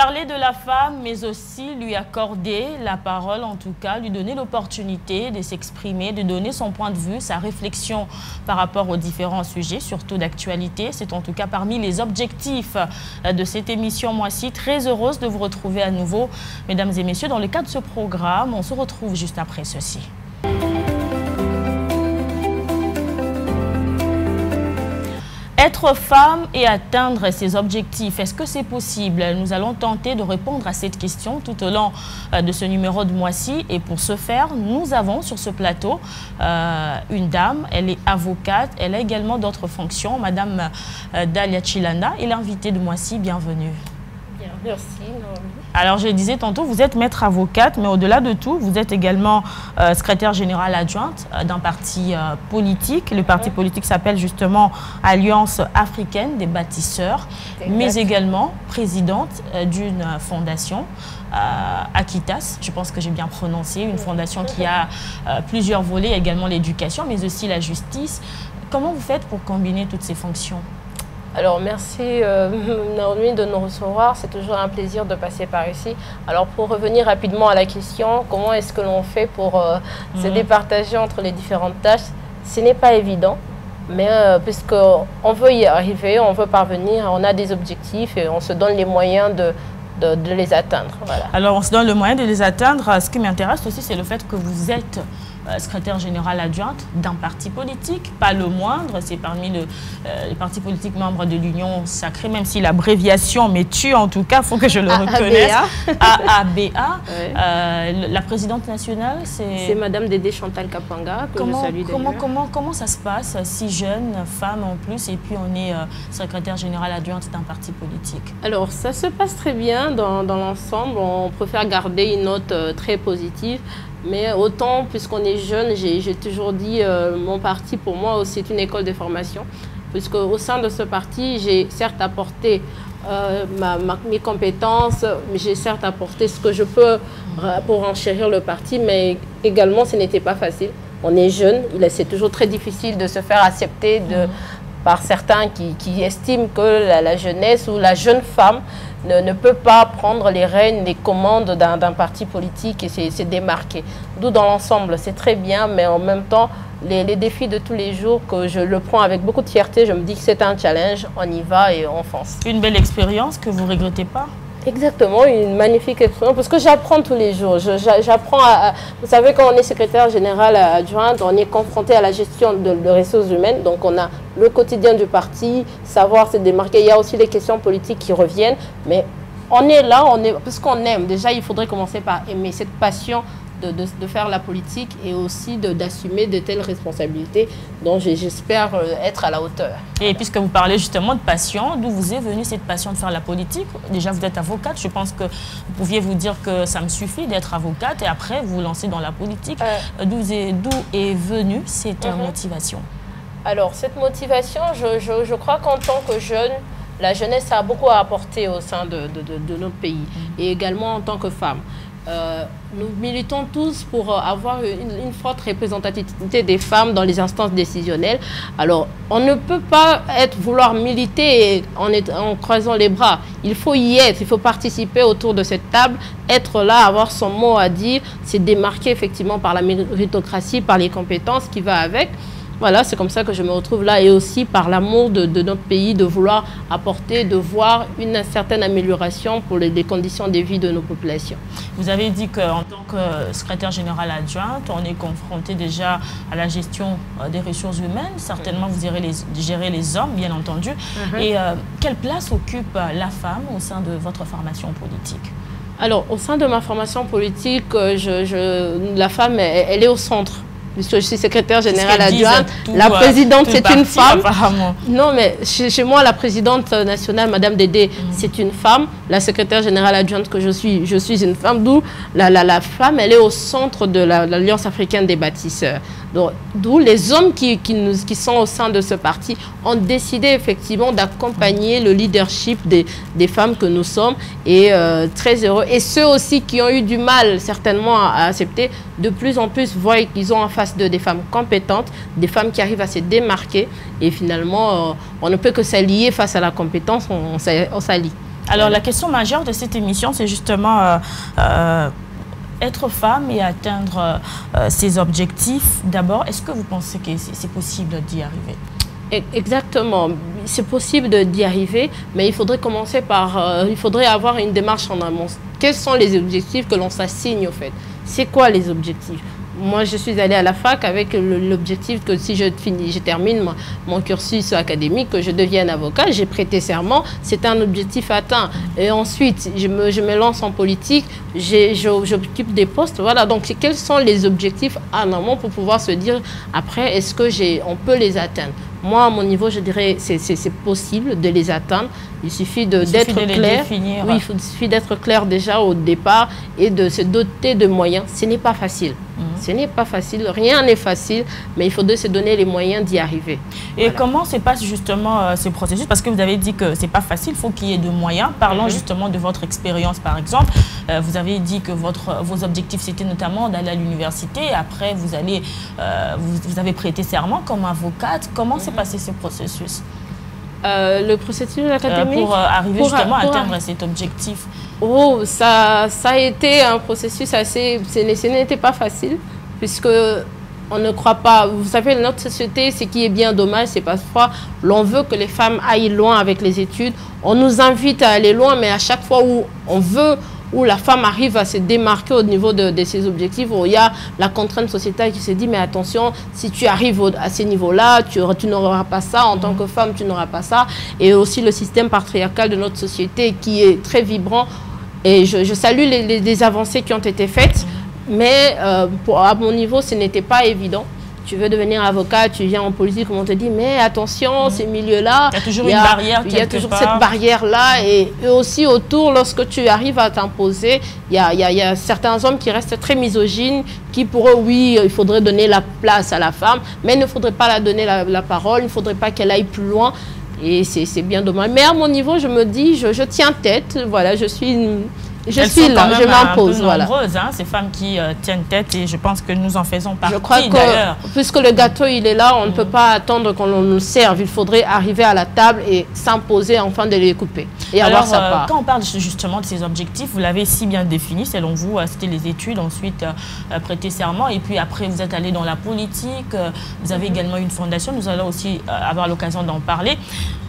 Parler de la femme, mais aussi lui accorder la parole, en tout cas, lui donner l'opportunité de s'exprimer, de donner son point de vue, sa réflexion par rapport aux différents sujets, surtout d'actualité. C'est en tout cas parmi les objectifs de cette émission Moi-ci. Très heureuse de vous retrouver à nouveau, mesdames et messieurs. Dans le cadre de ce programme, on se retrouve juste après ceci. Être femme et atteindre ses objectifs, est-ce que c'est possible? Nous allons tenter de répondre à cette question tout au long de ce numéro de Moi-ci. Et pour ce faire, nous avons sur ce plateau une dame, elle est avocate, elle a également d'autres fonctions, Madame Dalia Chilanda, et l'invitée de Moi-ci, bienvenue. Bien, merci. Alors, je disais tantôt, vous êtes maître avocate, mais au-delà de tout, vous êtes également secrétaire générale adjointe d'un parti politique. Le parti politique s'appelle justement Alliance africaine des bâtisseurs, mais également présidente d'une fondation, Aquitas, je pense que j'ai bien prononcé, une fondation qui a plusieurs volets, également l'éducation, mais aussi la justice. Comment vous faites pour combiner toutes ces fonctions ? Alors, merci Naomi de nous recevoir. C'est toujours un plaisir de passer par ici. Alors, pour revenir rapidement à la question, comment est-ce que l'on fait pour se départager entre les différentes tâches? Ce n'est pas évident, mais puisqu'on veut y arriver, on veut parvenir, on a des objectifs et on se donne les moyens de les atteindre. Voilà. Alors, on se donne le moyen de les atteindre. Ce qui m'intéresse aussi, c'est le fait que vous êtes secrétaire générale adjointe d'un parti politique, pas le moindre, c'est parmi les partis politiques membres de l'Union sacrée, même si l'abréviation me tue en tout cas, il faut que je le reconnaisse. AABA. Oui. La présidente nationale, c'est Madame Dédé Chantal Kapanga, que je salue d'ailleurs. Comment ça se passe, si jeune, femme en plus, et puis on est secrétaire générale adjointe d'un parti politique? Alors, ça se passe très bien dans l'ensemble. On préfère garder une note très positive. Mais autant, puisqu'on est jeune, j'ai toujours dit, mon parti, pour moi, c'est une école de formation. Puisque au sein de ce parti, j'ai certes apporté mes compétences, j'ai certes apporté ce que je peux pour enchérir le parti, mais également, ce n'était pas facile. On est jeune, c'est toujours très difficile de se faire accepter par certains qui estiment que la jeunesse ou la jeune femme ne peut pas prendre les rênes, les commandes d'un parti politique et se démarquer. D'où dans l'ensemble, c'est très bien, mais en même temps, les défis de tous les jours, que je le prends avec beaucoup de fierté, je me dis que c'est un challenge, on y va et on fonce. Une belle expérience que vous ne regrettez pas? Exactement, une magnifique expérience, parce que j'apprends tous les jours. J'apprends vous savez, quand on est secrétaire général adjointe, on est confronté à la gestion de ressources humaines. Donc, on a le quotidien du parti, savoir se démarquer. Il y a aussi les questions politiques qui reviennent. Mais on est là, parce qu'on aime. Déjà, il faudrait commencer par aimer cette passion de faire la politique et aussi d'assumer de telles responsabilités dont j'espère être à la hauteur. Et puisque vous parlez justement de passion, d'où vous est venue cette passion de faire la politique? Déjà, vous êtes avocate, je pense que vous pouviez vous dire que ça me suffit d'être avocate et après vous vous lancez dans la politique. D'où est venue cette motivation? Alors, cette motivation, je crois qu'en tant que jeune, la jeunesse a beaucoup à apporter au sein de notre pays et également en tant que femme. Nous militons tous pour avoir une forte représentativité des femmes dans les instances décisionnelles. Alors, on ne peut pas vouloir militer en croisant les bras. Il faut y être, il faut participer autour de cette table, être là, avoir son mot à dire, se démarquer effectivement par la méritocratie, par les compétences qui va avec. Voilà, c'est comme ça que je me retrouve là et aussi par l'amour de notre pays, de vouloir apporter, de voir une certaine amélioration pour les conditions de vie de nos populations. Vous avez dit qu'en tant que secrétaire générale adjointe, on est confronté déjà à la gestion des ressources humaines. Certainement, vous gérez les hommes, bien entendu. Et quelle place occupe la femme au sein de votre formation politique? Alors, au sein de ma formation politique, la femme, elle est au centre. Puisque je suis secrétaire générale adjointe, la présidente c'est une femme. Apparemment. Non, mais chez moi, la présidente nationale, Madame Dédé, c'est une femme. La secrétaire générale adjointe que je suis une femme. D'où la femme, elle est au centre de l'Alliance africaine des bâtisseurs. D'où les hommes qui sont au sein de ce parti ont décidé effectivement d'accompagner le leadership des femmes que nous sommes. Et très heureux. Et ceux aussi qui ont eu du mal certainement à accepter, de plus en plus voient qu'ils ont en face d'eux des femmes compétentes, des femmes qui arrivent à se démarquer. Et finalement, on ne peut que s'allier face à la compétence, on s'allie. Alors, la question majeure de cette émission, c'est justement être femme et atteindre ses objectifs. D'abord, est-ce que vous pensez que c'est possible d'y arriver? Exactement, c'est possible d'y arriver, mais il faudrait commencer par, il faudrait avoir une démarche en amont. Quels sont les objectifs que l'on s'assigne au fait? C'est quoi les objectifs? Moi, je suis allée à la fac avec l'objectif que si je termine mon cursus académique, que je devienne avocat. J'ai prêté serment, c'est un objectif atteint. Et ensuite, je me lance en politique, j'occupe des postes. Voilà, donc quels sont les objectifs en amont pour pouvoir se dire, après, est-ce qu'on peut les atteindre? Moi, à mon niveau, je dirais c'est possible de les atteindre. Il suffit d'être clair. Oui, il suffit d'être clair déjà au départ et de se doter de moyens. Ce n'est pas facile. Ce n'est pas facile. Rien n'est facile, mais il faudrait se donner les moyens d'y arriver. Et voilà. Comment se passe justement ce processus? Parce que vous avez dit que ce n'est pas facile, il faut qu'il y ait de moyens. Parlons justement de votre expérience, par exemple. Vous avez dit que vos objectifs, c'était notamment d'aller à l'université. Après, vous avez prêté serment comme avocate. Comment s'est passé ce processus? Le processus académique pour arriver justement à atteindre cet objectif. Oh, ça a été un processus assez... Ce n'était pas facile, puisque on ne croit pas... Vous savez, notre société, ce qui est bien dommage, c'est parfois l'on veut que les femmes aillent loin avec les études. On nous invite à aller loin, mais à chaque fois où on veut... où la femme arrive à se démarquer au niveau de ses objectifs, où il y a la contrainte sociétale qui se dit, mais attention, si tu arrives à ces niveaux-là, tu n'auras pas ça, en tant que femme, tu n'auras pas ça. Et aussi le système patriarcal de notre société qui est très vibrant. Et je salue les avancées qui ont été faites, mais à mon niveau, ce n'était pas évident. Tu veux devenir avocat, tu viens en politique, on te dit, mais attention, ces milieux-là, il y a toujours une barrière. Il y a toujours cette barrière-là. Et aussi autour, lorsque tu arrives à t'imposer, il y a certains hommes qui restent très misogynes, qui pour eux, oui, il faudrait donner la place à la femme, mais il ne faudrait pas la donner la parole, il ne faudrait pas qu'elle aille plus loin. Et c'est bien dommage. Mais à mon niveau, je me dis, je tiens tête, voilà, je suis là, je m'impose. Voilà. Nombreuses, hein, ces femmes qui tiennent tête, et je pense que nous en faisons partie. Je crois que, puisque le gâteau, il est là, on ne peut pas attendre qu'on nous serve. Il faudrait arriver à la table et s'imposer, enfin, de les couper. Et avoir sa part. Quand on parle justement de ces objectifs, vous l'avez si bien défini, selon vous, c'était les études, ensuite prêter serment, et puis après, vous êtes allé dans la politique, vous avez également une fondation, nous allons aussi avoir l'occasion d'en parler.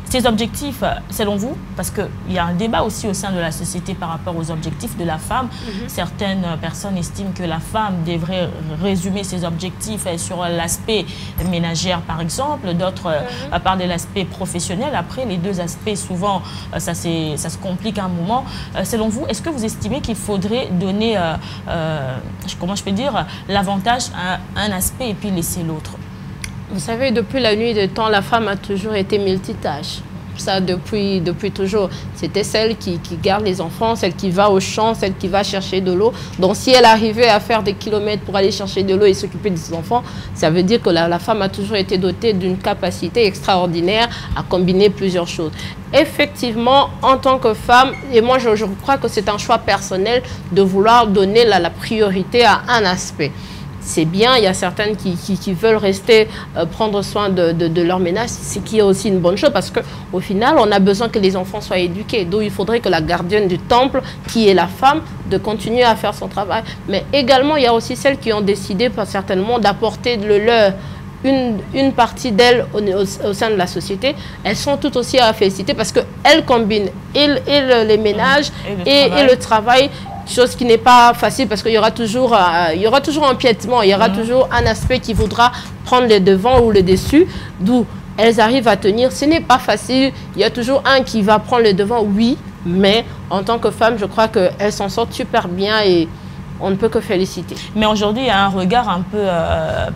Ces objectifs, selon vous, parce qu'il y a un débat aussi au sein de la société par rapport aux objectifs de la femme. Certaines personnes estiment que la femme devrait résumer ses objectifs sur l'aspect ménagère, par exemple. D'autres parlent de l'aspect professionnel. Après, les deux aspects, souvent, ça se complique à un moment. Selon vous, est-ce que vous estimez qu'il faudrait donner, comment je peux dire, l'avantage à un aspect et puis laisser l'autre? Vous savez, depuis la nuit des temps, la femme a toujours été multitâche. Ça, depuis toujours. C'était celle qui garde les enfants, celle qui va au champ, celle qui va chercher de l'eau. Donc, si elle arrivait à faire des kilomètres pour aller chercher de l'eau et s'occuper de ses enfants, ça veut dire que la femme a toujours été dotée d'une capacité extraordinaire à combiner plusieurs choses. Effectivement, en tant que femme, et moi, je crois que c'est un choix personnel de vouloir donner la priorité à un aspect. C'est bien, il y a certaines qui veulent rester prendre soin de leur ménage, ce qui est aussi une bonne chose parce qu'au final, on a besoin que les enfants soient éduqués. Donc, il faudrait que la gardienne du temple, qui est la femme, de continuer à faire son travail. Mais également, il y a aussi celles qui ont décidé, certainement, d'apporter le leur. Une partie d'elles au sein de la société, elles sont toutes aussi à féliciter parce qu'elles combinent les ménages et le travail. Chose qui n'est pas facile parce qu'il y aura toujours un piétement, il y aura toujours un aspect qui voudra prendre le devant ou le dessus, d'où elles arrivent à tenir. Ce n'est pas facile, il y a toujours un qui va prendre le devant, oui, mais en tant que femme, je crois qu'elles s'en sortent super bien et on ne peut que féliciter. Mais aujourd'hui, il y a un regard un peu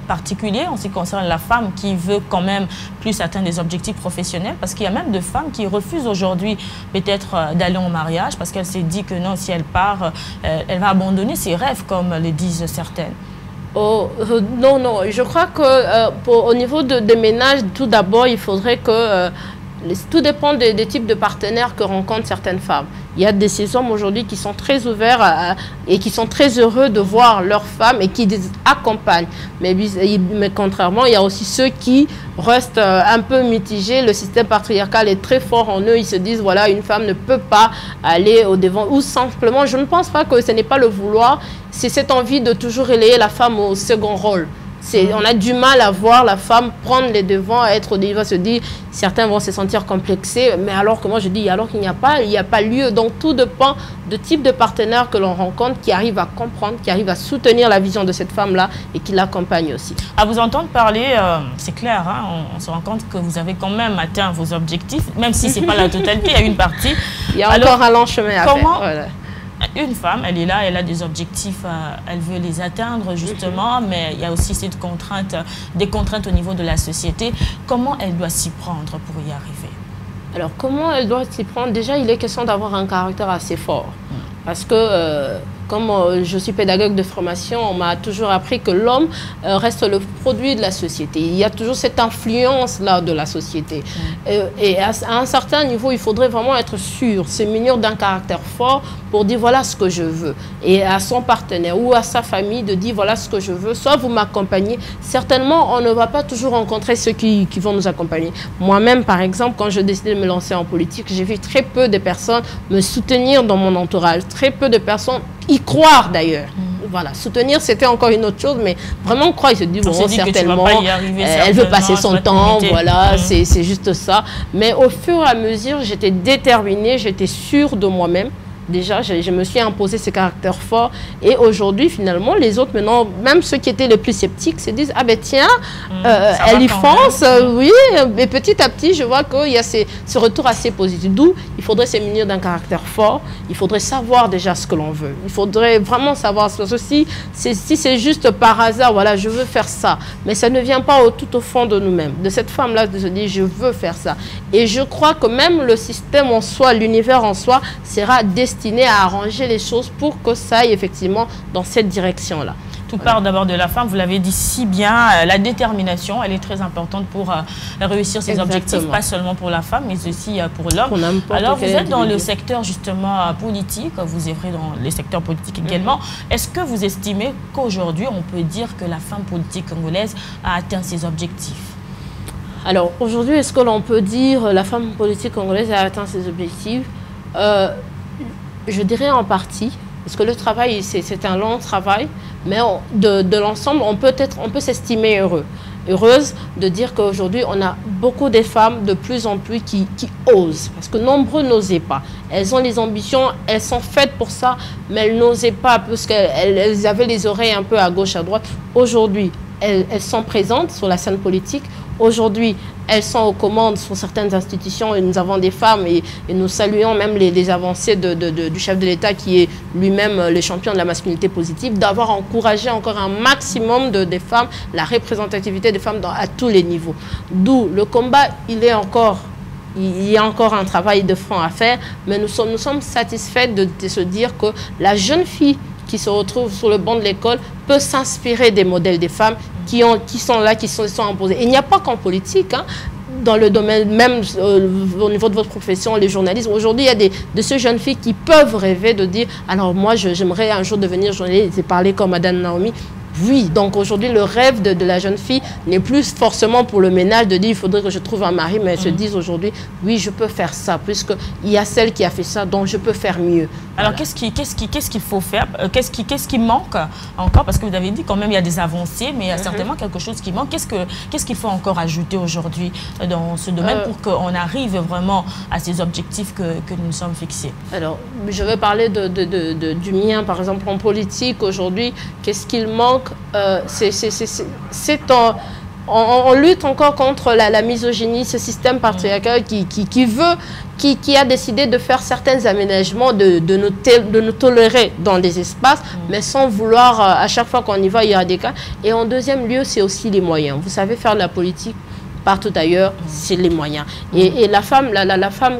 particulier en ce qui concerne la femme qui veut quand même plus atteindre des objectifs professionnels parce qu'il y a même des femmes qui refusent aujourd'hui peut-être d'aller en mariage parce qu'elle s'est dit que non, si elle part, elle va abandonner ses rêves comme le disent certaines. Oh, non, je crois que au niveau des ménages, tout d'abord, il faudrait que... tout dépend des types de partenaires que rencontrent certaines femmes. Il y a ces hommes aujourd'hui qui sont très ouverts et qui sont très heureux de voir leurs femmes et qui les accompagnent. Mais contrairement, il y a aussi ceux qui restent un peu mitigés. Le système patriarcal est très fort en eux. Ils se disent, voilà, une femme ne peut pas aller au devant. Ou simplement, je ne pense pas que ce n'est pas le vouloir, c'est cette envie de toujours relayer la femme au second rôle. On a du mal à voir la femme prendre les devants, à être au devant, se dire, certains vont se sentir complexés, mais alors que moi je dis, alors qu'il n'y a pas lieu. Donc tout dépend du type de partenaire que l'on rencontre, qui arrive à comprendre, qui arrive à soutenir la vision de cette femme-là et qui l'accompagne aussi. À vous entendre parler, c'est clair, hein, on se rend compte que vous avez quand même atteint vos objectifs, même si ce n'est pas la totalité, il y a une partie. Il y a encore un long chemin à faire. Voilà. Une femme, elle est là, elle a des objectifs, elle veut les atteindre justement, mais il y a aussi cette contrainte, des contraintes au niveau de la société. Comment elle doit s'y prendre pour y arriver? Alors, comment elle doit s'y prendre? Déjà, il est question d'avoir un caractère assez fort. Parce que, comme je suis pédagogue de formation, on m'a toujours appris que l'homme reste le produit de la société. Il y a toujours cette influence-là de la société. Et à un certain niveau, il faudrait vraiment être sûr, se munir d'un caractère fort pour dire voilà ce que je veux. Et à son partenaire ou à sa famille de dire voilà ce que je veux. Soit vous m'accompagnez. Certainement, on ne va pas toujours rencontrer ceux qui vont nous accompagner. Moi-même, par exemple, quand je décidais de me lancer en politique, j'ai vu très peu de personnes me soutenir dans mon entourage. Très peu de personnes y croire d'ailleurs. Voilà, soutenir c'était encore une autre chose, mais vraiment croire, il se dit bon, certainement, elle veut passer son temps, voilà, c'est juste ça. Mais au fur et à mesure, j'étais déterminée, j'étais sûre de moi-même. Déjà, je me suis imposé ce caractère fort. Et aujourd'hui, finalement, les autres, maintenant, même ceux qui étaient les plus sceptiques, se disent, ah ben tiens, elle y fonce, oui. Et petit à petit, je vois qu'il y a ce retour assez positif. D'où il faudrait se munir d'un caractère fort. Il faudrait savoir déjà ce que l'on veut. Il faudrait vraiment savoir. Parce que si c'est juste par hasard, voilà, je veux faire ça. Mais ça ne vient pas tout au fond de nous-mêmes. De cette femme-là, de se dire, je veux faire ça. Et je crois que même le système en soi, l'univers en soi, sera destiné à arranger les choses pour que ça aille effectivement dans cette direction-là. Tout part d'abord de la femme, vous l'avez dit si bien, la détermination, elle est très importante pour réussir ses objectifs, pas seulement pour la femme, mais aussi pour l'homme. Alors vous êtes dans le secteur justement politique, vous œuvrez dans les secteurs politiques également. Est-ce que vous estimez qu'aujourd'hui, on peut dire que la femme politique congolaise a atteint ses objectifs? Alors aujourd'hui, est-ce que l'on peut dire la femme politique congolaise a atteint ses objectifs? Je dirais en partie, parce que le travail, c'est un long travail, mais de l'ensemble, on peut s'estimer heureuse de dire qu'aujourd'hui, on a beaucoup de femmes de plus en plus qui osent, parce que nombreux n'osaient pas. Elles ont les ambitions, elles sont faites pour ça, mais elles n'osaient pas, parce qu'elles avaient les oreilles un peu à gauche, à droite. Aujourd'hui, elles sont présentes sur la scène politique. Aujourd'hui, elles sont aux commandes sur certaines institutions et nous avons des femmes et nous saluons même les avancées du chef de l'État qui est lui-même le champion de la masculinité positive, d'avoir encouragé encore un maximum de femmes, la représentativité des femmes à tous les niveaux. D'où le combat, il y a encore un travail de front à faire, mais nous sommes satisfaits de se dire que la jeune fille qui se retrouve sur le banc de l'école peut s'inspirer des modèles des femmes qui sont là, qui se sont imposés. Et il n'y a pas qu'en politique, hein, dans le domaine même au niveau de votre profession, les journalistes. Aujourd'hui, il y a de ces jeunes filles qui peuvent rêver de dire « Alors moi, j'aimerais un jour devenir journaliste et parler comme Madame Naomi ». Oui, donc aujourd'hui, le rêve de la jeune fille n'est plus forcément pour le ménage de dire il faudrait que je trouve un mari, mais elles se disent aujourd'hui, oui, je peux faire ça, puisqu'il y a celle qui a fait ça, donc je peux faire mieux. Alors, voilà. Qu'est-ce qu'il faut faire? Qu'est-ce qui manque encore? Parce que vous avez dit quand même il y a des avancées, mais il y a certainement quelque chose qui manque. Qu'est-ce qu'il faut encore ajouter aujourd'hui dans ce domaine pour qu'on arrive vraiment à ces objectifs que nous nous sommes fixés? Alors, je vais parler du mien, par exemple, en politique aujourd'hui. Qu'est-ce qu'il manque? On lutte encore contre la misogynie, ce système patriarcal qui a décidé de faire certains aménagements, de nous tolérer dans des espaces, mais sans vouloir, à chaque fois qu'on y va, il y a des cas. Et en deuxième lieu, c'est aussi les moyens. Vous savez, faire de la politique, partout ailleurs, c'est les moyens. Et la femme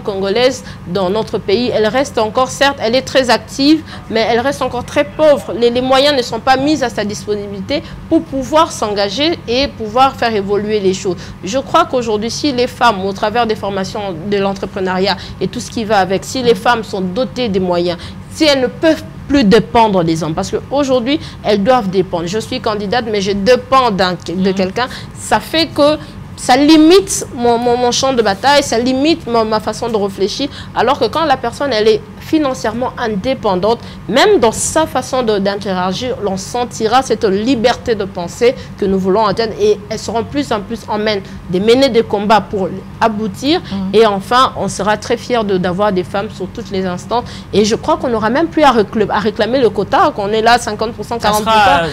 congolaise dans notre pays, elle reste encore, certes, elle est très active, mais elle reste encore très pauvre. Les moyens ne sont pas mis à sa disponibilité pour pouvoir s'engager et pouvoir faire évoluer les choses. Je crois qu'aujourd'hui, si les femmes, au travers des formations de l'entrepreneuriat et tout ce qui va avec, si les femmes sont dotées des moyens, si elles ne peuvent plus dépendre des hommes, parce qu'aujourd'hui, elles doivent dépendre. Je suis candidate, mais je dépends de quelqu'un. Ça fait que ça limite mon champ de bataille, ça limite ma façon de réfléchir, alors que quand la personne, elle est financièrement indépendante, même dans sa façon d'interagir, l'on sentira cette liberté de penser que nous voulons atteindre, et elles seront plus en plus en main de mener des combats pour aboutir, et enfin, on sera très fiers d'avoir des femmes sur toutes les instants, et je crois qu'on n'aura même plus à réclamer le quota, qu'on est là 50%, 40%,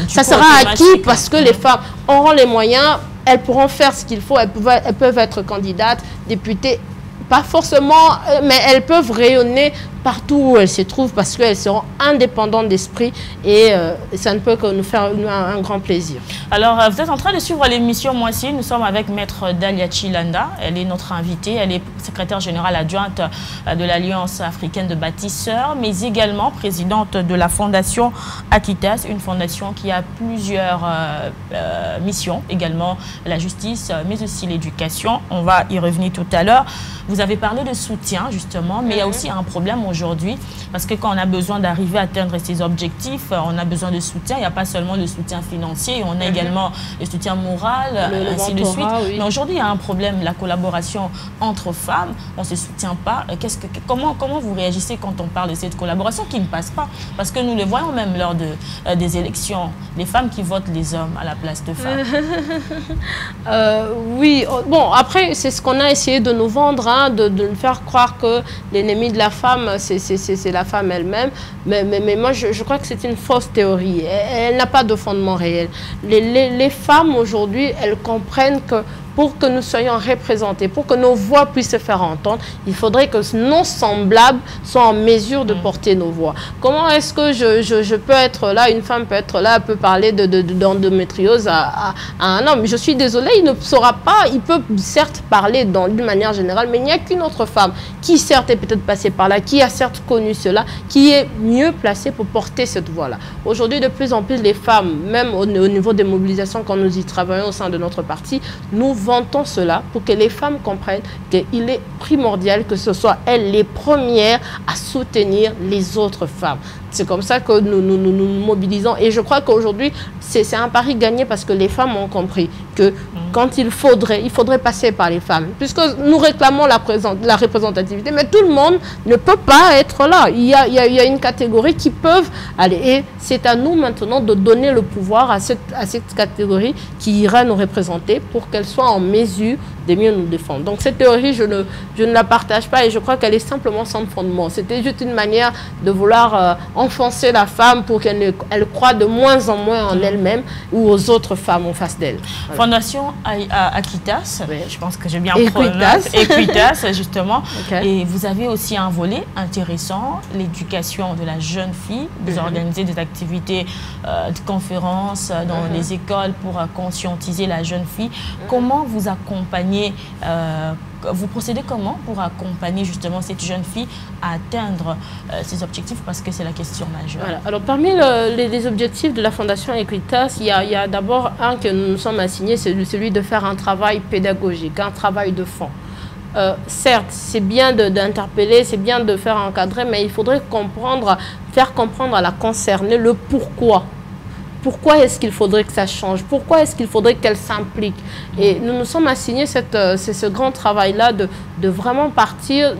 ça sera acquis parce que les femmes auront les moyens, elles pourront faire ce qu'il faut, elles peuvent être candidates, députées, pas forcément, mais elles peuvent rayonner partout où elles se trouvent parce qu'elles seront indépendantes d'esprit, et ça ne peut que nous faire un grand plaisir. Alors, vous êtes en train de suivre l'émission Moitié. Nous sommes avec Maître Dalia Chilanda. Elle est notre invitée. Elle est secrétaire générale adjointe de l'Alliance africaine de bâtisseurs, mais également présidente de la Fondation Aquitas, une fondation qui a plusieurs missions, également la justice, mais aussi l'éducation. On va y revenir tout à l'heure. Vous avez parlé de soutien, justement, mais il y a aussi un problème aujourd'hui, parce que quand on a besoin d'arriver à atteindre ses objectifs, on a besoin de soutien. Il n'y a pas seulement le soutien financier, on a également le soutien moral, ainsi de suite. Oui. Mais aujourd'hui, il y a un problème, la collaboration entre femmes, on ne se soutient pas. Comment vous réagissez quand on parle de cette collaboration qui ne passe pas? Parce que nous le voyons même lors des élections, les femmes qui votent les hommes à la place de femmes. Oui, bon, après, c'est ce qu'on a essayé de nous vendre, hein, de nous faire croire que l'ennemi de la femme, c'est la femme elle-même. Mais moi, je crois que c'est une fausse théorie. Elle n'a pas de fondement réel. Les femmes, aujourd'hui, elles comprennent que pour que nous soyons représentés, pour que nos voix puissent se faire entendre, il faudrait que nos semblables soient en mesure de porter nos voix. Comment est-ce que je peux être là, une femme peut être là, peut parler d'endométriose à un homme? Je suis désolée, il ne saura pas, il peut certes parler d'une manière générale, mais il n'y a qu'une autre femme qui certes est peut-être passée par là, qui a certes connu cela, qui est mieux placée pour porter cette voix-là. Aujourd'hui, de plus en plus, les femmes, même au niveau des mobilisations, quand nous y travaillons au sein de notre parti, nous vantons cela pour que les femmes comprennent qu'il est primordial que ce soit elles les premières à soutenir les autres femmes. C'est comme ça que nous mobilisons. Et je crois qu'aujourd'hui, c'est un pari gagné parce que les femmes ont compris que quand il faudrait passer par les femmes. Puisque nous réclamons la représentativité, mais tout le monde ne peut pas être là. Il y a une catégorie qui peuvent aller. Et c'est à nous maintenant de donner le pouvoir à cette catégorie qui ira nous représenter pour qu'elle soit en mesure de mieux nous défendre. Donc cette théorie, je ne la partage pas et je crois qu'elle est simplement sans fondement. C'était juste une manière de vouloir enfoncer la femme pour qu'elle croie de moins en moins en elle-même ou aux autres femmes en face d'elle. Voilà. Fondation Aquitas, oui. Je pense que j'ai bien prononcé. Equitas, justement. Okay. Et vous avez aussi un volet intéressant, l'éducation de la jeune fille. Vous organisez des activités de conférences dans les écoles pour conscientiser la jeune fille. Comment vous accompagnez vous procédez comment pour accompagner justement cette jeune fille à atteindre ses objectifs, parce que c'est la question majeure. Voilà. Alors parmi les objectifs de la Fondation Equitas, il y a d'abord un que nous nous sommes assignés, c'est celui de faire un travail pédagogique, un travail de fond. Certes, c'est bien d'interpeller, c'est bien de faire encadrer, mais il faudrait faire comprendre à la concernée le pourquoi. Pourquoi est-ce qu'il faudrait que ça change? Pourquoi est-ce qu'il faudrait qu'elle s'implique? Et nous nous sommes assignés ce grand travail-là de vraiment partir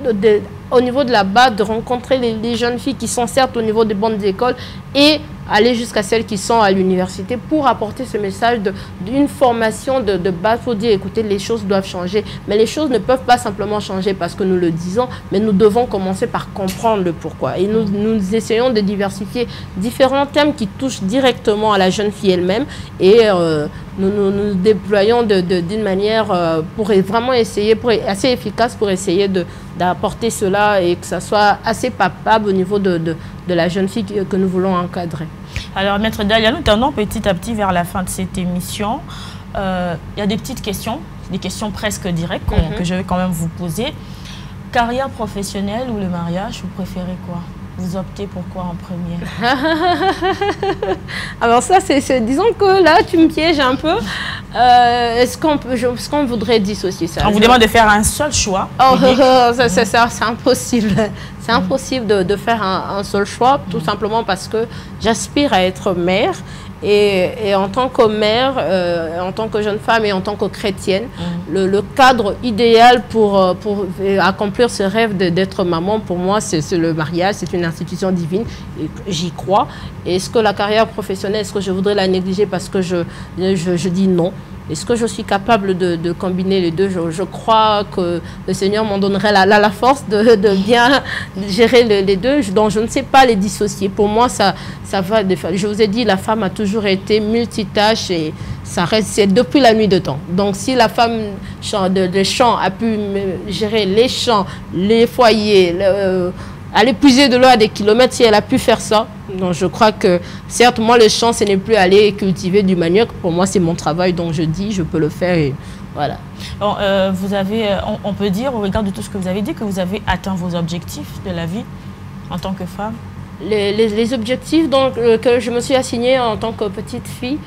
au niveau de la base, de rencontrer les jeunes filles qui sont certes au niveau des bonnes écoles et aller jusqu'à celles qui sont à l'université pour apporter ce message d'une formation de base pour dire, écoutez, les choses doivent changer. Mais les choses ne peuvent pas simplement changer parce que nous le disons, mais nous devons commencer par comprendre le pourquoi. Et nous essayons de diversifier différents thèmes qui touchent directement à la jeune fille elle-même et nous déployons d'une manière pour vraiment essayer, assez efficace pour essayer d'apporter cela et que ça soit assez palpable au niveau de la jeune fille que nous voulons encadrer. Alors, Maître Dalia, nous tendons petit à petit vers la fin de cette émission. Il y a des petites questions des questions presque directes que je vais quand même vous poser. Carrière professionnelle ou le mariage, vous préférez quoi? Vous optez pour quoi en premier? Alors ça, disons que là, tu me pièges un peu. Est-ce qu'on voudrait dissocier ça? On vous demande de faire un seul choix. Oh, c'est impossible. C'est impossible de faire un seul choix, tout simplement parce que j'aspire à être mère. Et en tant que mère, en tant que jeune femme et en tant que chrétienne, le cadre idéal pour accomplir ce rêve d'être maman, pour moi, c'est le mariage. C'est une institution divine. J'y crois. Et est-ce que la carrière professionnelle, est-ce que je voudrais la négliger parce que je dis non? Est-ce que je suis capable de combiner les deux? Je crois que le Seigneur m'en donnerait la force de bien gérer les deux. Donc, je ne sais pas les dissocier. Pour moi, ça va. Je vous ai dit, la femme a toujours été multitâche et ça reste, c'est depuis la nuit de temps. Donc, si la femme des champs a pu gérer les champs, les foyers, aller puiser de l'eau à des kilomètres, si elle a pu faire ça, donc je crois que, certes, moi, le champ, ce n'est plus aller cultiver du manioc. Pour moi, c'est mon travail, donc je dis, je peux le faire et voilà. Bon, vous avez, on peut dire, au regard de tout ce que vous avez dit, que vous avez atteint vos objectifs de la vie en tant que femme? Les objectifs donc, que je me suis assignée en tant que petite fille,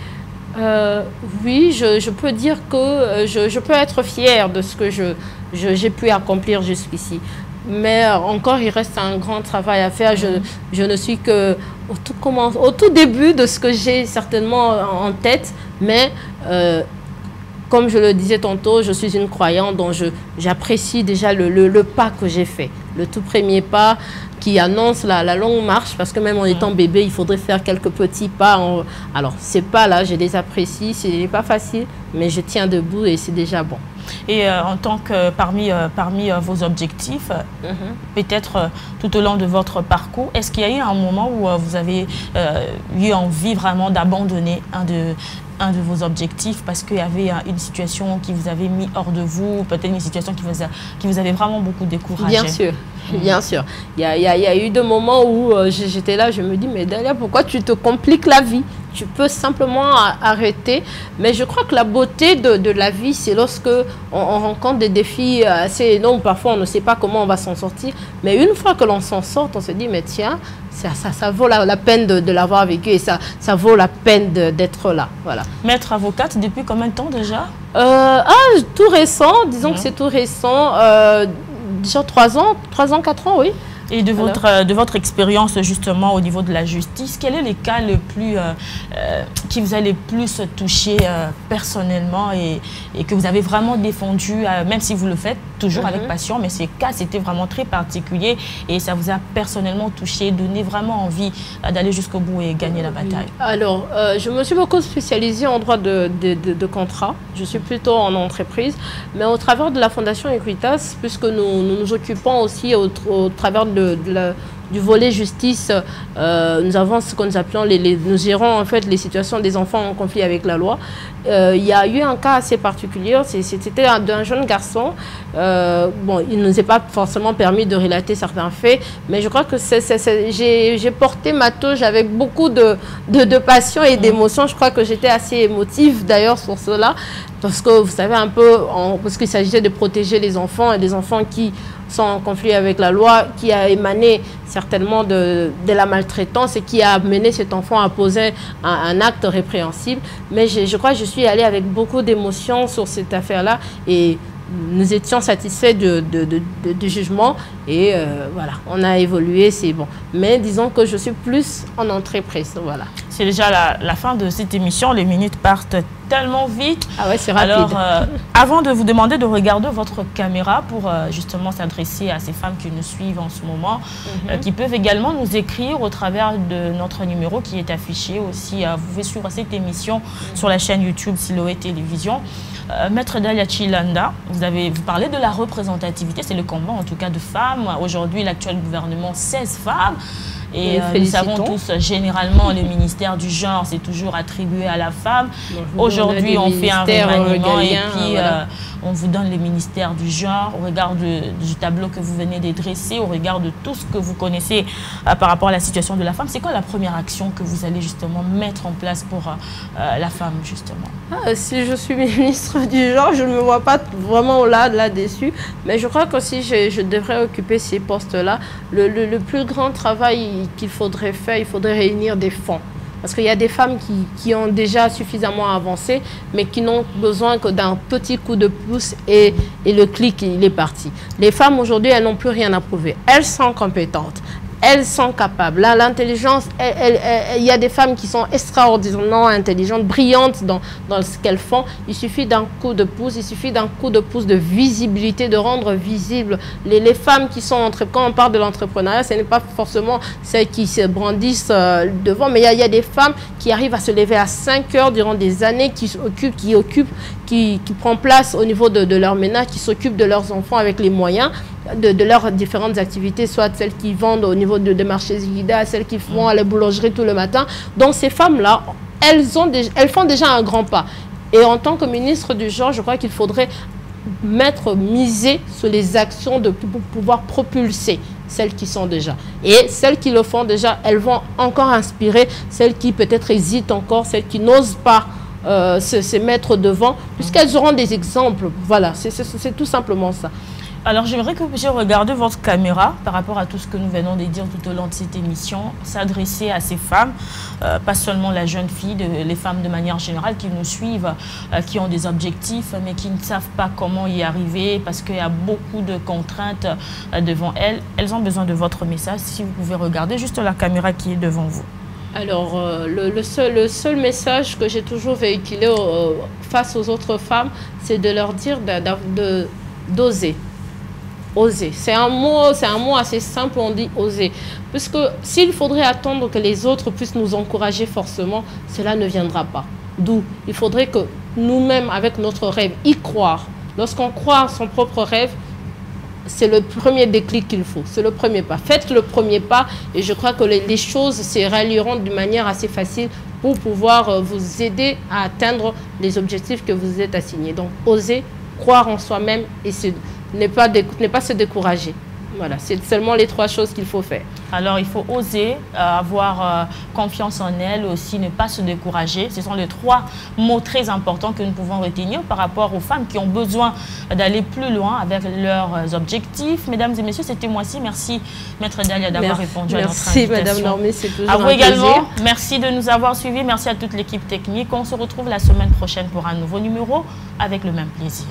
oui, je peux dire que je peux être fière de ce que j'ai pu accomplir jusqu'ici. Mais encore, il reste un grand travail à faire. Je ne suis que au tout début de ce que j'ai certainement en tête. Mais comme je le disais tantôt, je suis une croyante, donc j'apprécie déjà le pas que j'ai fait. Le tout premier pas qui annonce la longue marche, parce que même en étant bébé, il faudrait faire quelques petits pas. Alors, ces pas-là, je les apprécie. Ce n'est pas facile, mais je tiens debout et c'est déjà bon. Et en tant que parmi vos objectifs, peut-être tout au long de votre parcours, est-ce qu'il y a eu un moment où vous avez eu envie vraiment d'abandonner un de vos objectifs parce qu'il y avait une situation qui vous avait mis hors de vous, peut-être une situation qui vous avait vraiment beaucoup découragé? Bien sûr, bien sûr. Il y a eu des moments où j'étais là, je me dis, mais Dalia, pourquoi tu te compliques la vie? Tu peux simplement arrêter. Mais je crois que la beauté de la vie, c'est lorsque on rencontre des défis assez énormes. Parfois, on ne sait pas comment on va s'en sortir. Mais une fois que l'on s'en sort, on se dit, mais tiens, ça vaut la peine de l'avoir vécu et ça vaut la peine d'être là. Voilà. Maître avocate, depuis combien de temps déjà? Tout récent, disons que c'est tout récent. Déjà 3 ans, 4 ans, oui. Et de votre expérience justement au niveau de la justice, quel est le cas le plus qui vous a le plus touché personnellement et que vous avez vraiment défendu, même si vous le faites toujours avec passion, mais ces cas c'était vraiment très particulier et ça vous a personnellement touché, donné vraiment envie d'aller jusqu'au bout et gagner la bataille? Alors, je me suis beaucoup spécialisée en droit de contrat. Je suis plutôt en entreprise, mais au travers de la Fondation Equitas, puisque nous nous occupons aussi au travers du volet justice, nous avons ce que nous appelons, nous gérons en fait les situations des enfants en conflit avec la loi. Il y a eu un cas assez particulier, c'était d'un jeune garçon. Bon, il ne nous est pas forcément permis de relater certains faits, mais je crois que j'ai porté ma touche avec beaucoup de passion et d'émotion. Je crois que j'étais assez émotive d'ailleurs sur cela, parce que vous savez un peu, parce qu'il s'agissait de protéger les enfants et des enfants qui sont en conflit avec la loi, qui a émané certainement de la maltraitance et qui a amené cet enfant à poser un acte répréhensible. Mais je crois que je suis allée avec beaucoup d'émotion sur cette affaire-là et nous étions satisfaits du jugement et voilà, on a évolué, c'est bon. Mais disons que je suis plus en entreprise, voilà. C'est déjà la fin de cette émission, les minutes partent tellement vite. Ah ouais, c'est rapide. Alors, avant de vous demander de regarder votre caméra pour justement s'adresser à ces femmes qui nous suivent en ce moment, qui peuvent également nous écrire au travers de notre numéro qui est affiché aussi. Vous pouvez suivre cette émission sur la chaîne YouTube Siloé Télévision. Maître Dalia Chilanda, vous parlez de la représentativité, c'est le combat en tout cas de femmes. Aujourd'hui, l'actuel gouvernement, 16 femmes. Et nous savons tous, généralement, le ministère du genre, c'est toujours attribué à la femme. Aujourd'hui, on fait un remaniement et puis on vous donne le ministère du genre, au regard du tableau que vous venez de dresser, au regard de tout ce que vous connaissez par rapport à la situation de la femme, c'est quoi la première action que vous allez justement mettre en place pour la femme, justement? Si je suis ministre du genre, je ne me vois pas vraiment là-dessus, mais je crois que si je devrais occuper ces postes-là, le plus grand travail qu'il faudrait faire, il faudrait réunir des fonds. Parce qu'il y a des femmes qui ont déjà suffisamment avancé, mais qui n'ont besoin que d'un petit coup de pouce et le clic, il est parti. Les femmes aujourd'hui, elles n'ont plus rien à prouver. Elles sont compétentes. Elles sont capables. Là, l'intelligence, il y a des femmes qui sont extraordinairement intelligentes, brillantes dans ce qu'elles font. Il suffit d'un coup de pouce, il suffit d'un coup de pouce de visibilité, de rendre visible les femmes qui sont quand on parle de l'entrepreneuriat, ce n'est pas forcément celles qui se brandissent devant, mais il y a des femmes qui arrivent à se lever à 5 heures durant des années, qui prennent place au niveau de leur ménage, qui s'occupent de leurs enfants avec les moyens de leurs différentes activités, soit celles qui vendent au niveau de marchés Ziguida, celles qui font à la boulangerie tout le matin. Donc ces femmes-là, elles font déjà un grand pas. Et en tant que ministre du genre, je crois qu'il faudrait miser sur les actions pour pouvoir propulser celles qui sont déjà. Et celles qui le font déjà, elles vont encore inspirer celles qui peut-être hésitent encore, celles qui n'osent pas se mettre devant, puisqu'elles auront des exemples. Voilà, c'est tout simplement ça. Alors, j'aimerais que vous puissiez regarder votre caméra par rapport à tout ce que nous venons de dire tout au long de cette émission, s'adresser à ces femmes, pas seulement la jeune fille, les femmes de manière générale qui nous suivent, qui ont des objectifs, mais qui ne savent pas comment y arriver parce qu'il y a beaucoup de contraintes devant elles. Elles ont besoin de votre message. Si vous pouvez regarder juste la caméra qui est devant vous. Alors, le seul message que j'ai toujours véhiculé face aux autres femmes, c'est de leur dire d'oser. Oser. C'est un mot assez simple, on dit oser. Parce que s'il faudrait attendre que les autres puissent nous encourager forcément, cela ne viendra pas. D'où il faudrait que nous-mêmes, avec notre rêve, y croire. Lorsqu'on croit à son propre rêve, c'est le premier déclic qu'il faut. C'est le premier pas. Faites le premier pas et je crois que les choses se rallieront d'une manière assez facile pour pouvoir vous aider à atteindre les objectifs que vous êtes assignés. Donc, oser, croire en soi-même et ne pas se décourager. Voilà, c'est seulement les 3 choses qu'il faut faire. Alors, il faut oser, avoir confiance en elle, aussi ne pas se décourager. Ce sont les 3 mots très importants que nous pouvons retenir par rapport aux femmes qui ont besoin d'aller plus loin avec leurs objectifs. Mesdames et messieurs, c'était moi-ci. Merci, Maître Dalia, d'avoir répondu à notre invitation. Merci, Madame Normée, c'est toujours un plaisir. À vous également, merci de nous avoir suivis. Merci à toute l'équipe technique. On se retrouve la semaine prochaine pour un nouveau numéro avec le même plaisir.